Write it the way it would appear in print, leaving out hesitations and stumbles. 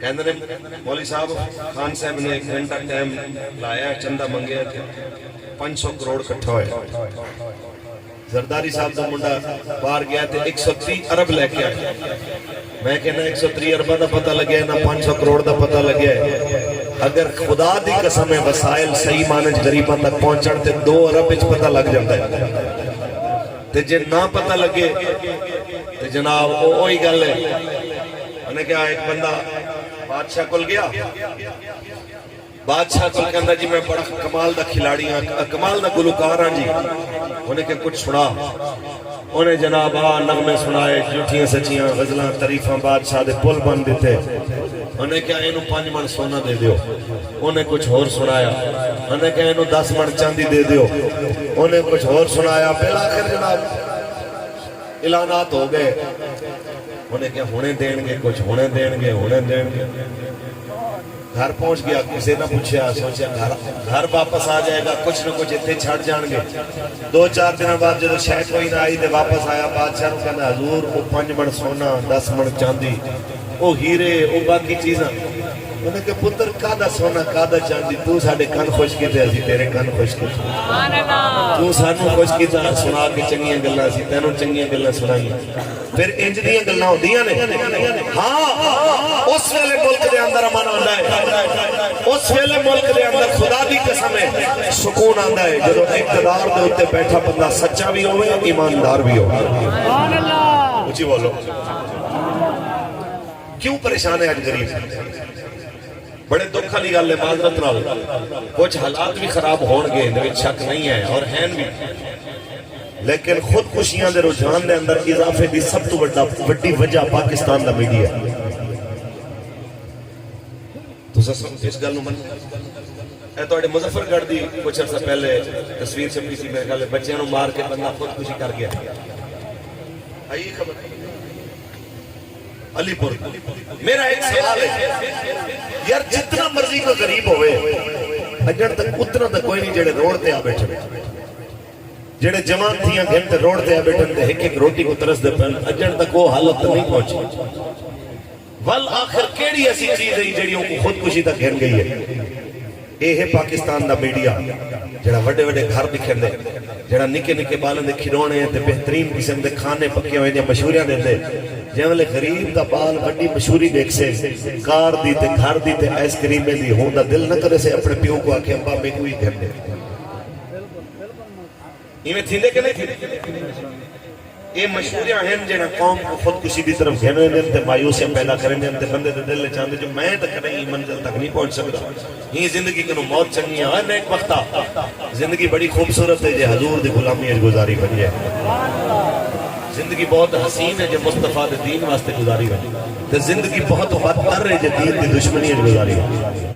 کہندے نے مولوی صاحب خان صاحب نے 1 گھنٹہ ٹائم لایا چندہ منگیا کہ 500 کروڑ کٹھا ہوئے. زرداری صاحب دا منڈا باہر گیا تے 130 ارب لے کے آئے. میں کہنا 130 اربہ دا پتہ لگیا نہ 500 کروڑ دا پتہ لگیا ہے. اگر خدا دی قسم ہے وسائل صحیح معنی غریباں تک پہنچن تے 2 ارب وچ پتہ لگ جاندا ہے. تے جے نہ پتہ لگے تے جناب وہی گل ہے. انہیں کہا ایک بندہ بادشاہ کل گیا. بادشاہ کل کہندا جی میں بڑا کمال دا کھلاڑی ہاں, کمال دا گلوکار ہاں جی. انہیں کہ کچھ سنا. انہیں جناب نغمے سنائے, جھوٹیاں سچیاں غزلاں تعریفاں بادشاہ دے پل بن دیتے. انہیں کہا اینو 5 من سونا دے دیو. انہیں کچھ اور سنایا. انہیں کہا اینو 10 من چاندی دے دیو. انہیں کچھ اور سنایا. بالآخر جناب اعلانات ہو گئے. انہیں کہا ہونے دیں گے, کچھ ہونے دیں گے, ہونے دیں گے. گھر پہنچ گیا, کسی نہ پوچھا, سوچا گھر واپس آ جائے گا, کچھ نہ کچھ اتنے چھڑ جان گے. 2-4 دن بعد جب شے کوئی نہ آئی تے واپس آیا. بادشاہ نے کہا حضور وہ 5 من سونا, 10 من چاندی, وہ ہیرے, وہ باقی چیزاں. انہیں کہ پتر کادا سونا کادا چاندی, تو ساڑے کن خوش کیتے اسی تیرے کن خوش کیتے. تو سانو خوش کیتا سنا کے چنگیاں گلاں سی, تینوں چنگیاں گلاں سنائیں. پھر انج دیاں گلاں ہوندیاں نے. ہاں اس ویلے ملک دے اندر امن ہوندا ہے. اس ویلے ملک دے اندر خدا دی قسم ہے سکون آندا ہے جدوں اقتدار دے اوتے بیٹھا بندہ سچا بھی ہوے, ایماندار بھی ہوے. سبحان اللہ. اونچی بولو. کیوں پریشان ہے آج غریب؟ بڑے دکھ والی گل ہے معذرت نال. کچھ حالات بھی خراب ہون گے, اندر شک نہیں ہے اور ہیں بھی, لیکن خودکشیاں دے رجحان دے اندر اضافے دی سب تو بڑی وجہ پاکستان دا میڈیا ہے. تو اس گل نو من اے تواڈے مظفر گڑھ دی کچھ عرصہ پہلے تصویر چھپی سی, میرے خیال بچیاں نو مار کے بندہ خودکشی کر گیا. آئی خبر علی پور. میرا ایک سوال ہے یار, جتنا مرضی کو غریب ہوئے اجڑ تک اتنا تک کوئی نہیں جڑے روڈ تے آ بیٹھے, جڑے جوان تھیاں گھنٹے روڈ تے آ بیٹھے تے ایک روٹی کو ترس دے پن, اجڑ تک وہ حالت نہیں پہنچی. والآخر کیڑی ایسی چیز ہے جڑیوں کو خودکشی تک گھن گئی ہے؟ یہ ہے پاکستان دا میڈیا جڑا وڈے وڈے گھر دکھیندے, جڑا نکے نکے بالن دے کھلونے تے بہترین قسم دے کھانے پکے ہوئے دے مشہوریاں دیندے. جیولے غریب دا بال وڈی مشہوری دیکھ سے, کار دی تے گھر دی تے آئس کریمے دی, ہون دا دل نہ کرے سے اپنے پیوں کو آکھے ابا میں کوئی گھر دے. یہ تھیندے کہ نہیں تھیندے؟ یہ مشہوریاں ہیں جنہاں قوم کو خودکشی دی طرف گھنے دیں تے مایوسیاں پیدا کریں دیں تے بندے دے دل لے چاندے جو میں تک نہیں منزل تک نہیں پہنچ سکتا. یہ زندگی کنو موت چنگی ہے ہر ایک وقتا. زندگی بڑی خوبصورت ہے جے حضور دی غلامی اج گزاری بن جائے. زندگی بہت حسین ہے جے مصطفیٰ دے دین واسطے گزاری بن جائے. تے زندگی بہت بدتر ہے جے دین دی دشمنی اج گزاری بن جائے.